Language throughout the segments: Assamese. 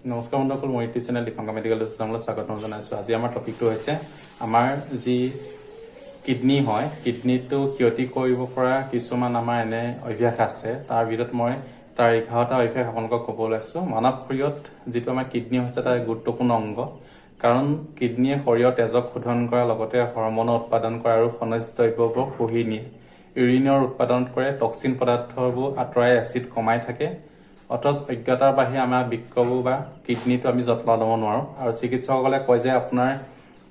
নমস্কাৰ বন্ধুসকল, মই ইউটিউব চেনেল দীপঙ্কৰ মেডিকেল ৰিচাৰ্চলৈ স্বাগতম জনাইছোঁ। আজি আমাৰ টপিকটো হৈছে আমাৰ যি কিডনী হয়, কিডনীটো ক্ষতি কৰিব পৰা কিছুমান আমাৰ এনে অভ্যাস আছে। তাৰ ভিতৰত মই তাৰ 11টা অভ্যাস আপোনালোকক ক'ব ওলাইছোঁ। মানৱ শৰীৰত যিটো আমাৰ কিডনী হৈছে এটা গুৰুত্বপূৰ্ণ অংগ, কাৰণ কিডনীয়ে শৰীৰৰ তেজক শোধন কৰাৰ লগতে হৰম'ন উৎপাদন কৰে আৰু খনিজ দ্ৰব্যবোৰ শুহি নিয়ে। ইউৰিনৰ উৎপাদন কৰে, টক্সিন পদাৰ্থবোৰ আঁতৰাই এচিড কমাই থাকে। অথচ অজ্ঞতাৰ বাহিৰে আমাৰ বৃক্কবোৰ বা কিডনীটো আমি যত্ন ল'ব নোৱাৰোঁ। আৰু চিকিৎসকসকলে কয় যে আপোনাৰ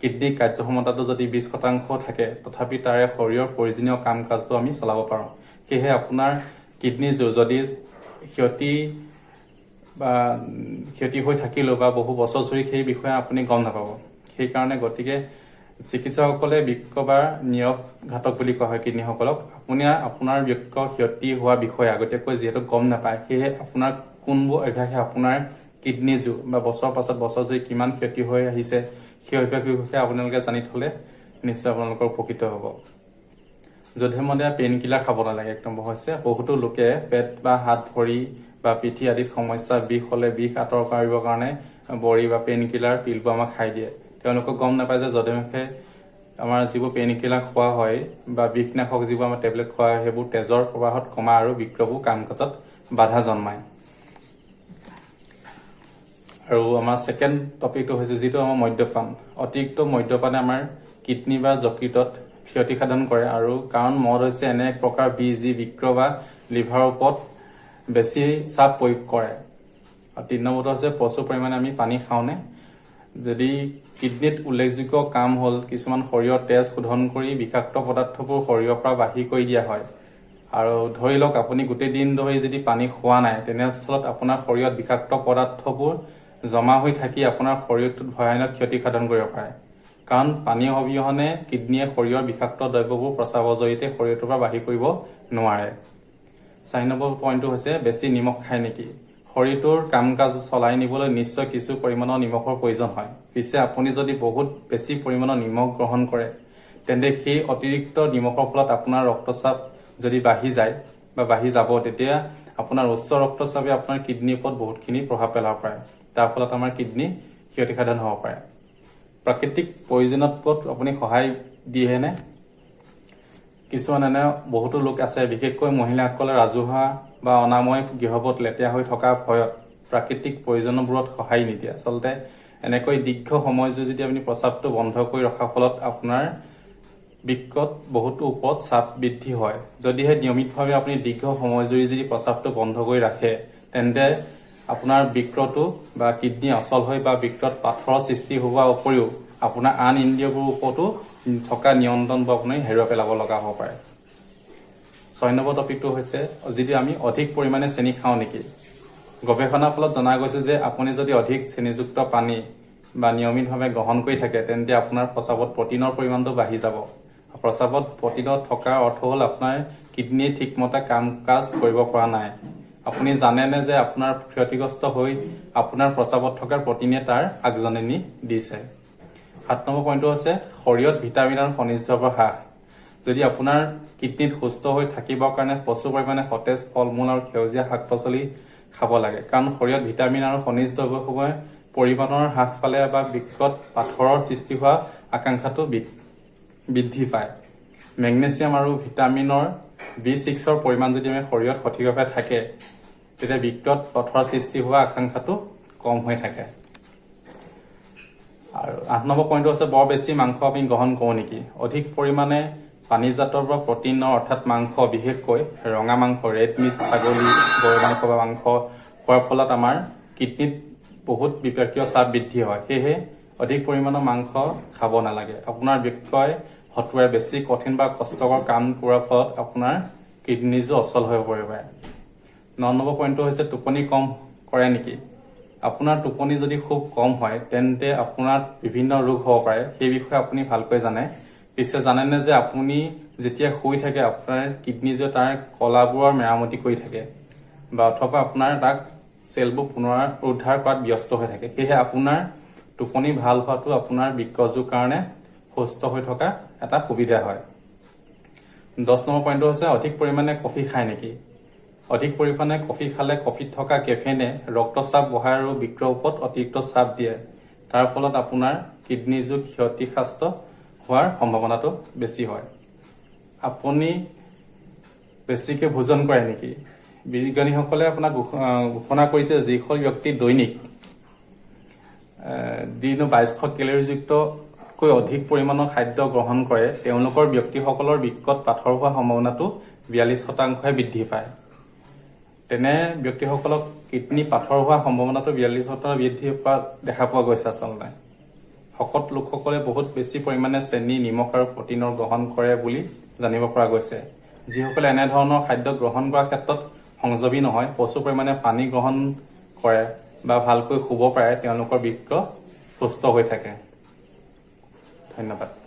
কিডনীৰ কাৰ্যক্ষমতাটো যদি 20% থাকে, তথাপি তাৰে শৰীৰৰ প্ৰয়োজনীয় কাম কাজবোৰ আমি চলাব পাৰোঁ। সেয়েহে আপোনাৰ কিডনী যদি ক্ষতি হৈ থাকিলেও বা বহু বছৰ জুৰি সেই বিষয়ে আপুনি গম নাপাব। সেইকাৰণে গতিকে চিকিৎসকসকলে বৃক্ক বা নিৰঘাতক বুলি কোৱা হয় কিডনীসকলক। আপোনাৰ বৃক্ক ক্ষতি হোৱা বিষয়ে আগতীয়াকৈ যিহেতু গম নাপায়, সেয়েহে আপোনাৰ কোনবোৰ অভ্যাসে আপোনাৰ কিডনীযোৰ বা বছৰৰ পাছত বছৰ জুৰি কিমান ক্ষতি হৈ আহিছে, সেই অভ্যাসৰ বিষয়ে আপোনালোকে জানি থলে নিশ্চয় আপোনালোকৰ উপকৃত হ'ব। যধে মধে পেইন কিলাৰ খাব নালাগে। একদম হৈছে বহুতো লোকে পেট বা হাত ভৰি বা পিঠি আদিত সমস্যা, বিষ হলে বিষ আঁতৰ কৰিবৰ কাৰণে বড়ি বা পেইন কিলাৰ পিলবোৰ আমাক খাই দিয়ে। তেওঁলোকক গম নাপায় যে যধে মধে আমাৰ যিবোৰ পেইন কিলাৰ খোৱা হয় বা বিষনাশক যিবোৰ আমাৰ টেবলেট খোৱা হয়, সেইবোৰ তেজৰ প্ৰবাহত কমা আৰু বৃক্কবোৰ কাম কাজত বাধা জন্মায়। আৰু আমাৰ ছেকেণ্ড টপিকটো হৈছে যিটো আমাৰ মদ্যপান। অতিৰিক্ত মদ্যপানে আমাৰ কিডনী বা যকৃতত ক্ষতি সাধন কৰে, আৰু কাৰণ মদ হৈছে এনে এক প্ৰকাৰ বিষ যি বৃক্ক বা লিভাৰৰ ওপৰত বেছি চাপ প্ৰয়োগ কৰে। আৰু 3 নম্বৰটো হৈছে প্ৰচুৰ পৰিমাণে আমি পানী খাওঁনে। যদি কিডনীত উল্লেখযোগ্য কাম হ'ল কিছুমান শৰীৰৰ তেজ শোধন কৰি বিষাক্ত পদাৰ্থবোৰ শৰীৰৰ পৰা বাহিৰ কৰি দিয়া হয়, আৰু ধৰি লওক আপুনি গোটেই দিন ধৰি যদি পানী খোৱা নাই, তেনেস্থলত আপোনাৰ শৰীৰত বিষাক্ত পদাৰ্থবোৰ জমা হৈ থাকি আপোনাৰ শৰীৰটোত ভয়ানক ক্ষতি সাধন কৰিব পাৰে। কাৰণ পানী অবিহনে কিডনীয়ে শৰীৰৰ বিষাক্ত দ্ৰব্যবোৰ প্ৰস্ৰাৱৰ জৰিয়তে শৰীৰটোৰ পৰা বাহিৰ কৰিব নোৱাৰে। 4 নম্বৰ পইণ্টটো হৈছে বেছি নিমখ খায় নেকি। শৰীৰটোৰ কাম কাজ চলাই নিবলৈ নিশ্চয় কিছু পৰিমাণৰ নিমখৰ প্ৰয়োজন হয়। পিছে আপুনি যদি বহুত বেছি পৰিমাণৰ নিমখ গ্ৰহণ কৰে, তেন্তে সেই অতিৰিক্ত নিমখৰ ফলত আপোনাৰ ৰক্তচাপ যদি বাঢ়ি যায় বা বাঢ়ি যাব, তেতিয়া আপোনাৰ উচ্চ ৰক্তচাপে আপোনাৰ কিডনীৰ ওপৰত বহুতখিনি প্ৰভাৱ পেলাব পাৰে। তাৰ ফলত আমাৰ কিডনী ক্ষতিসাধন হ'ব পাৰে। প্ৰাকৃতিক প্ৰয়োজনত আপুনি সহায় দিয়েনে? কিছুমান এনে বহুতো লোক আছে, বিশেষকৈ মহিলাসকলে ৰাজহুৱা বা অনাময় গৃহবোৰত লেতেৰা হৈ থকা ভয়ত প্ৰাকৃতিক প্ৰয়োজনবোৰত সহায় নিদিয়ে। আচলতে এনেকৈ দীৰ্ঘ সময় যদি আপুনি প্ৰস্ৰাৱটো বন্ধ কৰি ৰখাৰ ফলত আপোনাৰ বৃক্কত বহুতো ওপৰত চাপ বৃদ্ধি হয়। যদিহে নিয়মিতভাৱে আপুনি দীৰ্ঘ সময় জুৰি যদি প্ৰস্ৰাৱটো বন্ধ কৰি ৰাখে, তেন্তে আপোনাৰ বৃক্কটো বা কিডনী অচল হৈ বা বৃক্কত পাথৰৰ সৃষ্টি হোৱাৰ উপৰিও আপোনাৰ আন ইন্দ্ৰিয়বোৰৰ ওপৰতো থকা নিয়ন্ত্ৰণবোৰ আপুনি হেৰুৱাই পেলাব লগা হ'ব পাৰে। 6 নম্বৰ টপিকটো হৈছে যদি আমি অধিক পৰিমাণে চেনি খাওঁ নেকি। গৱেষণাৰ ফলত জনা গৈছে যে আপুনি যদি অধিক চেনিযুক্ত পানী বা নিয়মিতভাৱে গ্ৰহণ কৰি থাকে, তেন্তে আপোনাৰ প্ৰস্ৰাৱত প্ৰটিনৰ পৰিমাণটো বাঢ়ি যাব। প্ৰস্ৰাৱত প্ৰটিনত থকাৰ অৰ্থ হ'ল আপোনাৰ কিডনীয়ে ঠিকমতে কাম কাজ কৰিব পৰা নাই। আপুনি জানেনে যে আপোনাৰ ক্ষতিগ্ৰস্ত হৈ আপোনাৰ প্ৰস্ৰাৱত থকা প্ৰটিনে তাৰ আগজাননী দিছে। 7 নম্বৰ পইণ্টটো হৈছে শৰীৰত ভিটামিন আৰু খনিজ দ্ৰব্যৰ হ্ৰাস। যদি আপোনাৰ কিডনীত সুস্থ হৈ থাকিবৰ কাৰণে প্ৰচুৰ পৰিমাণে সতেজ ফল মূল আৰু সেউজীয়া শাক পাচলি খাব লাগে, কাৰণ শৰীৰত ভিটামিন আৰু খনিজ দ্ৰব্যসমূহে পৰিমাণৰ হ্ৰাস পালে বা বৃক্কত পাথৰৰ সৃষ্টি হোৱা আকাংক্ষাটো বৃদ্ধি পায়। মেগনেছিয়াম আৰু ভিটামিনৰ B6ৰ পৰিমাণ যদি আমি শৰীৰত সঠিকভাৱে থাকে, তেতিয়া বৃক্কত পাথৰৰ সৃষ্টি হোৱা আকাংক্ষাটো কম হৈ থাকে। আৰু 8 নম্বৰ পইণ্টটো হৈছে বৰ বেছি মাংস আমি গ্ৰহণ কৰোঁ নেকি। অধিক পৰিমাণে পানীজাতৰ বা প্ৰটিনৰ অৰ্থাৎ মাংস, বিশেষকৈ ৰঙা মাংস, ৰেড মিট, ছাগলী, গৰু মাংস বা মাংস খোৱাৰ ফলত আমাৰ কিডনীত বহুত বিপাকীয় চাপ বৃদ্ধি হয়। সেয়েহে অধিক পৰিমাণৰ মাংস খাব নালাগে। আপোনাৰ বৃক্কই হতুৱাই বেছি কঠিন বা কষ্টকৰ কাম কৰাৰ ফলত আপোনাৰ কিডনীযোৰ অচল হৈ পৰিব পাৰে। 9 নম্বৰ পইণ্টটো হৈছে টোপনি কম কৰে নেকি। আপোনাৰ টোপনি যদি খুব কম হয়, তেন্তে আপোনাৰ বিভিন্ন ৰোগ হ'ব পাৰে। সেই বিষয়ে আপুনি ভালকৈ জানে। পিছে জানেনে যে আপুনি যেতিয়া শুই থাকে, আপোনাৰ কিডনীযোৰে তাৰ কলাবোৰৰ মেৰামতি কৰি থাকে বা অথবা আপোনাৰ তাক চেলবোৰ পুনৰুদ্ধাৰ কৰাত ব্যস্ত হৈ থাকে। সেয়েহে আপোনাৰ টোপনি ভাল হোৱাটো আপোনাৰ বৃক্কযোৰ কাৰণে সুস্থ হৈ থকা এটা সুবিধা হয়। 10 নম্বৰ পইণ্টটো হৈছে অধিক পৰিমাণে কফি খায় নেকি। অধিক পৰিমাণে কফি খালে কফিত থকা কেফেইনে ৰক্তচাপ বঢ়ায় আৰু বৃক্কৰ ওপৰত অতিৰিক্ত চাপ দিয়ে। তাৰ ফলত আপোনাৰ কিডনী যোগ ক্ষতিগ্ৰস্ত হোৱাৰ সম্ভাৱনাটো বেছি হয়। আপুনি বেছিকে ভোজন কৰে নেকি? বিজ্ঞানীসকলে আপোনাক ঘোষণা কৰিছে যিসকল ব্যক্তি দৈনিক দিন 2200 কেলৰিযুক্তকৈ অধিক পৰিমাণৰ খাদ্য গ্ৰহণ কৰে তেওঁলোকৰ ব্যক্তিসকলৰ বৃক্কত পাথৰ হোৱাৰ সম্ভাৱনাটো 42% বৃদ্ধি পায়। তেনে ব্যক্তিসকলক কিডনী পাথৰ হোৱাৰ সম্ভাৱনাটো 42% বৃদ্ধি পোৱা দেখা পোৱা গৈছে। আচলতে শকত লোকসকলে বহুত বেছি পৰিমাণে চেনি, নিমখ আৰু প্ৰটিনৰ গ্ৰহণ কৰে বুলি জানিব পৰা গৈছে। যিসকলে এনেধৰণৰ খাদ্য গ্ৰহণ কৰাৰ ক্ষেত্ৰত সংযমী নহয়, প্ৰচুৰ পৰিমাণে পানী গ্ৰহণ কৰে বা ভালকৈ শুব পাৰে, তেওঁলোকৰ বৃক্ক সুস্থ হৈ থাকে। ধন্যবাদ।